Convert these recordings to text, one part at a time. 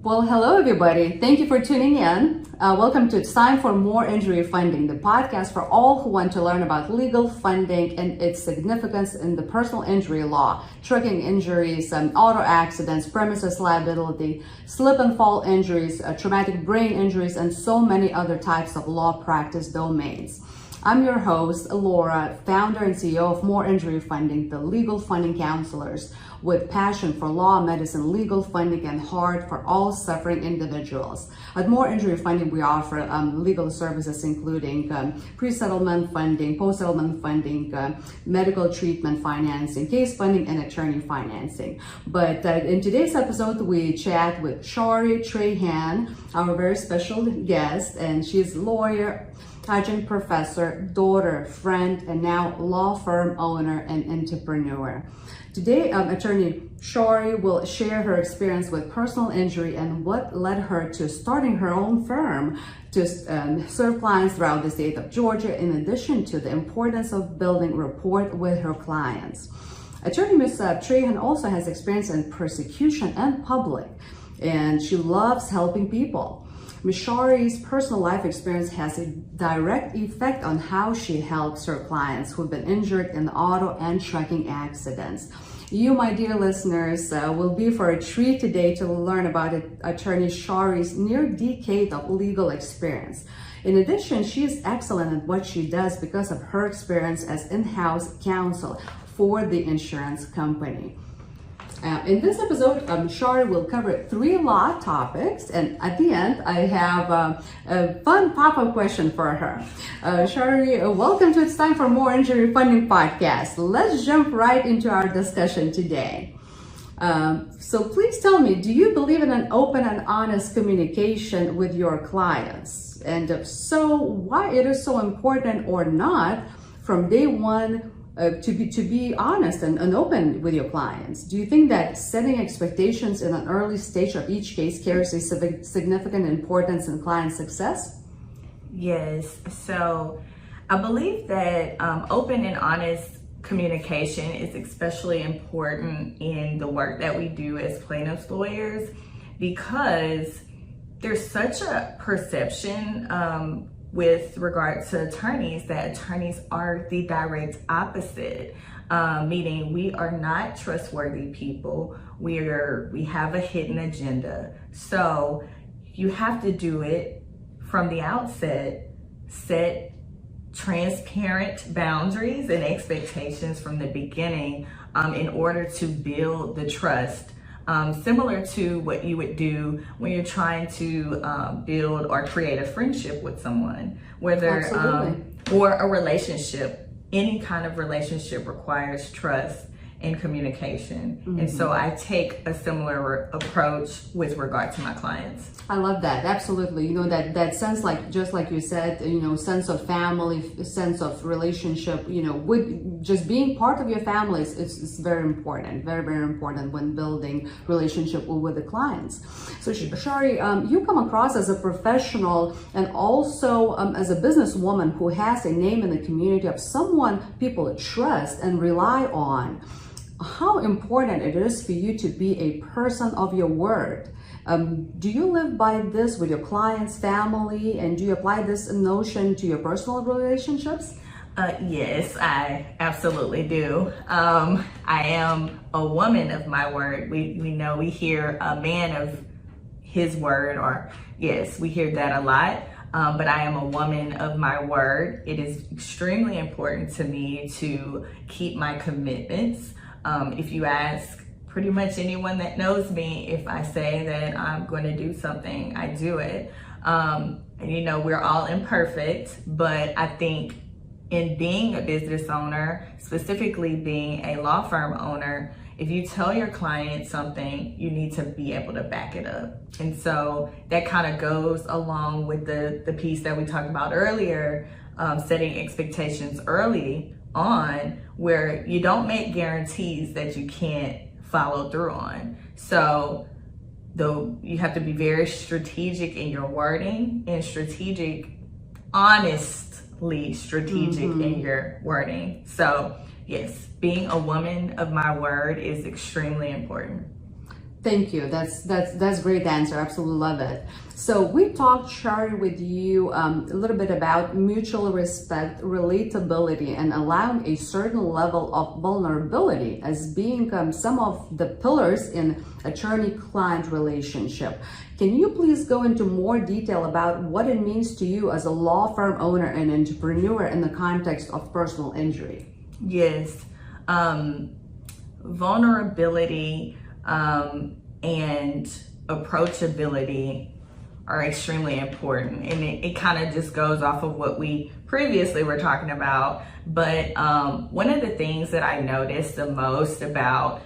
Well, hello everybody. Thank you for tuning in. Welcome to It's Time for More Injury Funding, the podcast for all who want to learn about legal funding and its significance in the personal injury law, trucking injuries, auto accidents, premises liability, slip and fall injuries, traumatic brain injuries, and so many other types of law practice domains. I'm your host, Laura, founder and CEO of More Injury Funding, the legal funding counselors with passion for law, medicine, legal funding, and heart for all suffering individuals. At More Injury Funding, we offer legal services including pre-settlement funding, post-settlement funding, medical treatment financing, case funding, and attorney financing. But in today's episode, we chat with Shari Trahan, our very special guest, and she's a lawyer, Adjunct Professor, daughter, friend, and now law firm owner and entrepreneur. Today, Attorney Shari will share her experience with personal injury and what led her to starting her own firm to serve clients throughout the state of Georgia, in addition to the importance of building rapport with her clients. Attorney Ms. Trahan also has experience in prosecution and public, and she loves helping people. Ms. Shari's personal life experience has a direct effect on how she helps her clients who've been injured in auto and trucking accidents. You, my dear listeners, will be for a treat today to learn about Attorney Shari's near decade of legal experience. In addition, she is excellent at what she does because of her experience as in-house counsel for the insurance company. In this episode, Shari will cover 3 law topics, and at the end, I have a fun pop-up question for her. Shari, welcome to It's Time for More Injury Funding podcast. Let's jump right into our discussion today. So please tell me, do you believe in an open and honest communication with your clients? And if so, why it is so important or not from day one to be honest and open with your clients? Do you think that setting expectations in an early stage of each case carries a significant importance in client success? Yes. So I believe that open and honest communication is especially important in the work that we do as plaintiffs lawyers, because there's such a perception with regard to attorneys that attorneys are the direct opposite, meaning we are not trustworthy people. We have a hidden agenda. So you have to do it from the outset, set transparent boundaries and expectations from the beginning in order to build the trust. Similar to what you would do when you're trying to build or create a friendship with someone, whether or a relationship. Any kind of relationship requires trust and communication. Mm-hmm. And so I take a similar approach with regard to my clients. I love that. Absolutely. You know, that sense, like, just like you said, you know, sense of family, sense of relationship, you know, with just being part of your family is very important, very, very important when building relationship with the clients. So Shari, you come across as a professional and also as a businesswoman who has a name in the community of someone people trust and rely on. How important it is for you to be a person of your word. Do you live by this with your clients, family, and do you apply this notion to your personal relationships? Yes, I absolutely do. I am a woman of my word. We know we hear a man of his word, or yes, we hear that a lot. But I am a woman of my word. It is extremely important to me to keep my commitments. If you ask pretty much anyone that knows me, if I say that I'm going to do something, I do it. And you know, we're all imperfect, but I think in being a business owner, specifically being a law firm owner, if you tell your client something, you need to be able to back it up. And so that kind of goes along with the piece that we talked about earlier, setting expectations early on, where you don't make guarantees that you can't follow through on. So though you have to be very strategic in your wording and honestly strategic in your wording. So yes, being a woman of my word is extremely important. Thank you. That's great answer. Absolutely love it. So we talked, Shari, with you a little bit about mutual respect, relatability, and allowing a certain level of vulnerability as being some of the pillars in attorney-client relationship. Can you please go into more detail about what it means to you as a law firm owner and entrepreneur in the context of personal injury? Yes. Vulnerability and approachability are extremely important, and it kind of just goes off of what we previously were talking about. But one of the things that I noticed the most about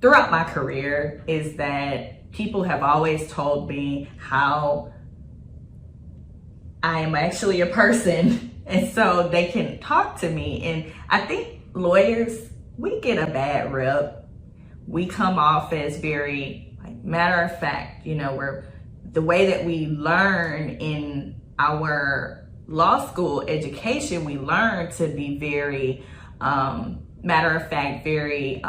throughout my career is that people have always told me how I am actually a person, and so they can talk to me. And I think lawyers, we get a bad rep. We come off as very matter of fact, we're the way that we learn in our law school education, we learn to be very matter of fact, very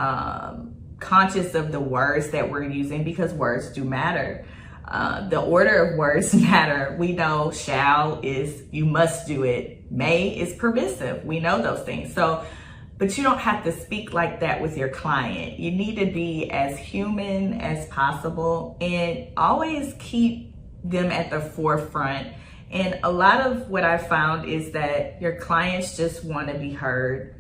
conscious of the words that we're using, because words do matter. The order of words matter. We know shall is you must do it. May is permissive. We know those things. But you don't have to speak like that with your client. You need to be as human as possible and always keep them at the forefront. And a lot of what I found is that your clients just want to be heard.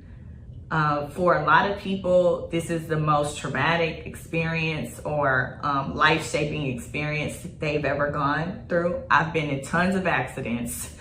For a lot of people, this is the most traumatic experience or life-shaping experience they've ever gone through. I've been in tons of accidents,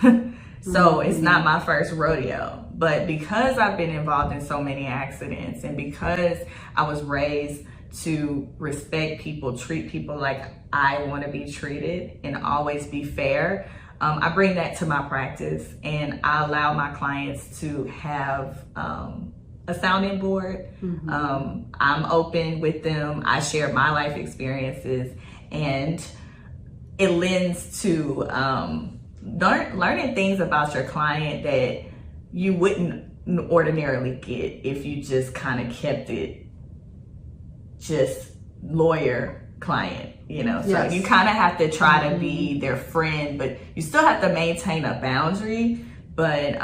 so it's not my first rodeo. But because I've been involved in so many accidents, and because I was raised to respect people, treat people like I want to be treated, and always be fair, I bring that to my practice, and I allow my clients to have a sounding board. I'm open with them. I share my life experiences, and it lends to learning things about your client that you wouldn't ordinarily get if you just kind of kept it just lawyer client, So Yes. you kind of have to try to be their friend, but you still have to maintain a boundary. But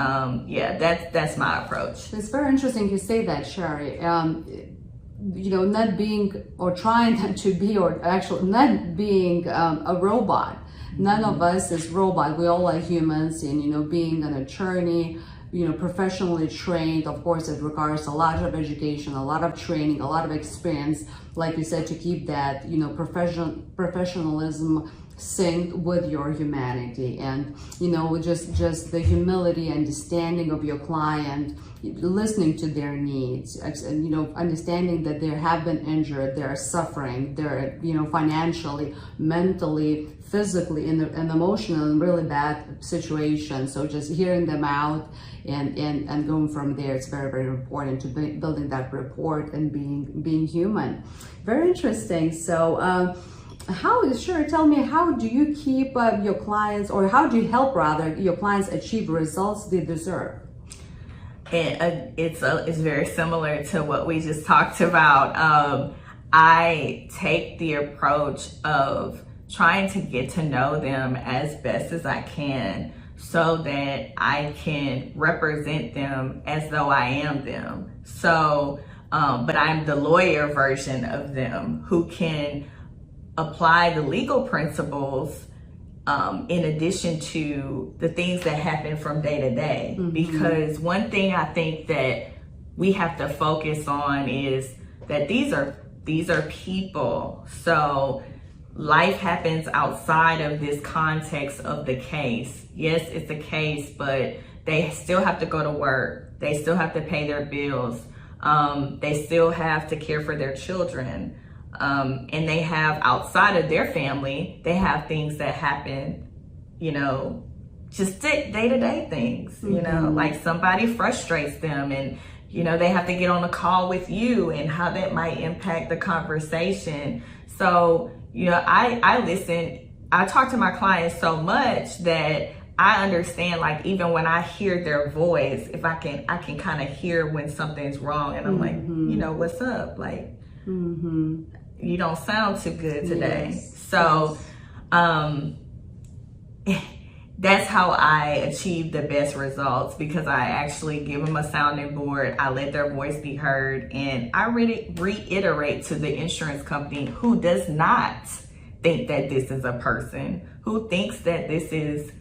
yeah, that's my approach. It's very interesting you say that, Shari. Not being or trying not to be, or actually not being a robot. None of us is robot. We all are humans, and being an attorney, professionally trained, of course, it requires a lot of education, a lot of training, a lot of experience, like you said, to keep that, professionalism synced with your humanity, and just the humility, understanding of your client, listening to their needs, and understanding that they have been injured, they're suffering, they're financially, mentally, physically, in emotional, in really bad situation. So just hearing them out and going from there, it's very, very important to building that rapport and being human. Very interesting. So tell me, how do you keep your clients, or how do you help rather your clients achieve results they deserve? And it's very similar to what we just talked about. I take the approach of trying to get to know them as best as I can, so that I can represent them as though I am them. So, but I'm the lawyer version of them who can apply the legal principles in addition to the things that happen from day to day. Because one thing I think that we have to focus on is that these are people. So life happens outside of this context of the case. Yes, it's a case, but they still have to go to work. They still have to pay their bills. They still have to care for their children. And they have, outside of their family, they have things that happen, just day-to-day things, like somebody frustrates them, and, they have to get on a call with you, and how that might impact the conversation. So, I listen, I talk to my clients so much that I understand, like, even when I hear their voice, if I can kind of hear when something's wrong, and I'm like, what's up? Like, you don't sound too good today. Yes. So that's how I achieve the best results, because I actually give them a sounding board. I let their voice be heard, and I really reiterate to the insurance company who does not think that this is a person, who thinks that this is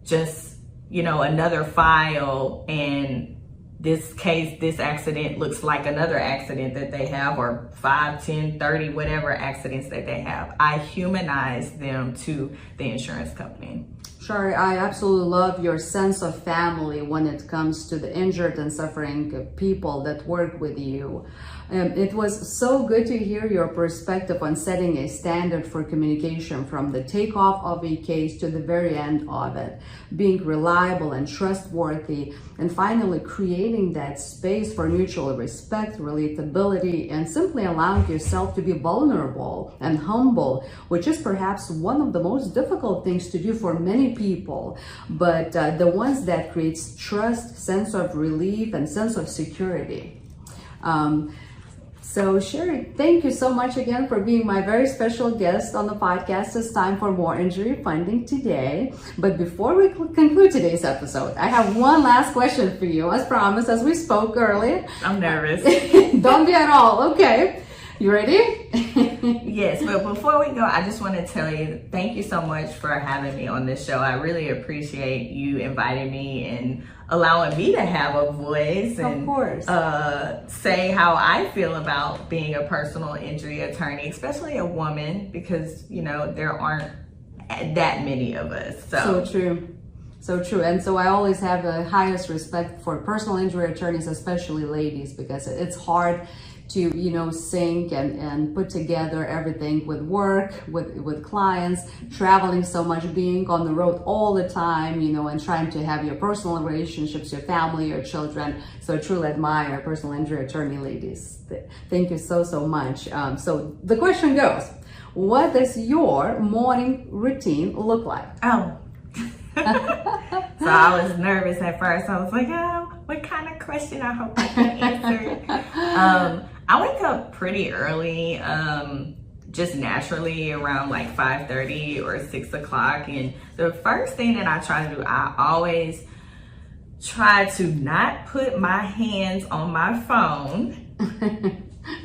just, you know, another file, and this case, this accident looks like another accident that they have, or 5, 10, 30, whatever accidents that they have. I humanize them to the insurance company. Shari, I absolutely love your sense of family when it comes to the injured and suffering people that work with you. It was so good to hear your perspective on setting a standard for communication from the takeoff of a case to the very end of it, being reliable and trustworthy, and finally creating that space for mutual respect, relatability, and simply allowing yourself to be vulnerable and humble, which is perhaps one of the most difficult things to do for many people, but the ones that creates trust, sense of relief, and sense of security. So Shari, thank you so much again for being my very special guest on the podcast. It's time for more injury funding today. But before we conclude today's episode, I have one last question for you, as promised, as we spoke earlier. I'm nervous. Don't be at all. Okay. You ready? Yes, but before we go, I just want to tell you, thank you so much for having me on this show. I really appreciate you inviting me and allowing me to have a voice and of course. Say how I feel about being a personal injury attorney, especially a woman, because, you know, there aren't that many of us. So true. So true. And so I always have the highest respect for personal injury attorneys, especially ladies, because it's hard to, you know, sync and put together everything with work, with clients, traveling so much, being on the road all the time, you know, and trying to have your personal relationships, your family, your children. So I truly admire personal injury attorney ladies. Thank you so, so much. So the question goes, what does your morning routine look like? Oh. So I was nervous at first. I was like, oh, what kind of question? I hope I can answer. I wake up pretty early, just naturally around like 5:30 or 6 o'clock. And the first thing that I try to do, I always try to not put my hands on my phone.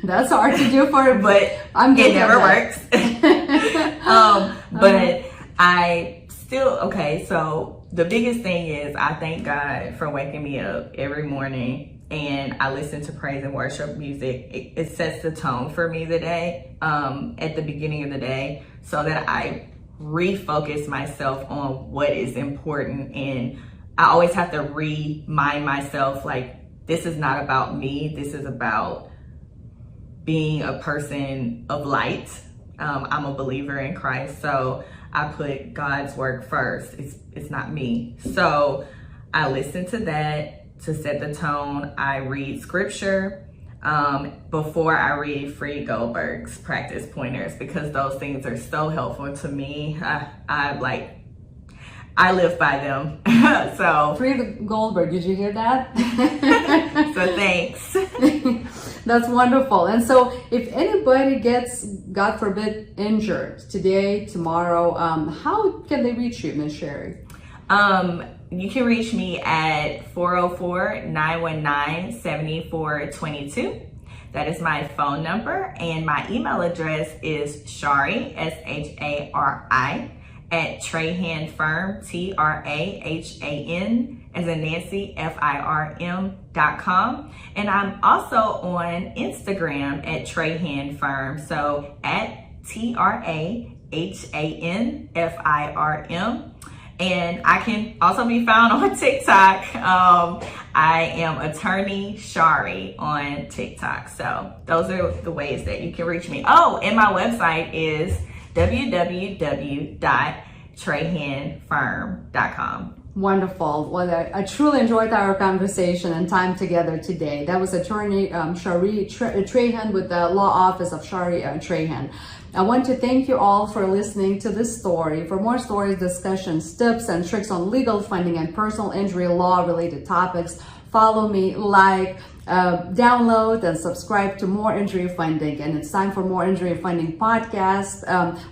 That's hard to do for, but it never works. But I still, okay, so the biggest thing is I thank God for waking me up every morning, and I listen to praise and worship music. It sets the tone for me the day, at the beginning of the day, so that I refocus myself on what is important. And I always have to remind myself, like, this is not about me. This is about being a person of light. I'm a believer in Christ, so I put God's work first. It's not me. So I listen to that to set the tone. I read scripture before I read Free Goldberg's practice pointers, because those things are so helpful to me. I live by them. So Free Goldberg, did you hear that? So thanks. That's wonderful. And so if anybody gets, God forbid, injured today, tomorrow, how can they reach you, Ms. Shari? You can reach me at 404-919-7422. That is my phone number, and my email address is Shari, Shari, at Trahan Firm, Trahan, as in Nancy, FIRM.com. And I'm also on Instagram at Trahan Firm, so at TRAHANFIRM. And I can also be found on TikTok. I am Attorney Shari on TikTok. So those are the ways that you can reach me. Oh, and my website is www.trahanfirm.com. Wonderful. Well, I truly enjoyed our conversation and time together today. That was Attorney Shari Trahan with the Law Office of Shari Trahan. I want to thank you all for listening to this story. For more stories, discussions, tips, and tricks on legal funding and personal injury law related topics, follow me, like, download and subscribe to More Injury Funding. And it's time for More Injury Funding podcast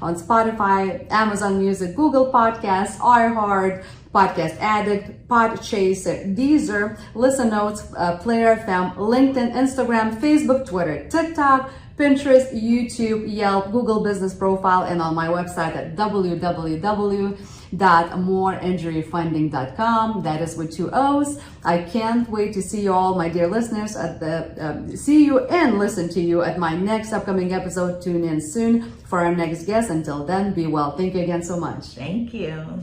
on Spotify, Amazon Music, Google Podcasts, iHeart, Podcast Addict, Podchaser, Deezer, Listen Notes, Player FM, LinkedIn, Instagram, Facebook, Twitter, TikTok, Pinterest, YouTube, Yelp, Google Business Profile, and on my website at www.moreinjuryfunding.com. That is with 2 O's. I can't wait to see you all, my dear listeners, at see you and listen to you at my next upcoming episode. Tune in soon for our next guest. Until then, be well. Thank you again so much. Thank you.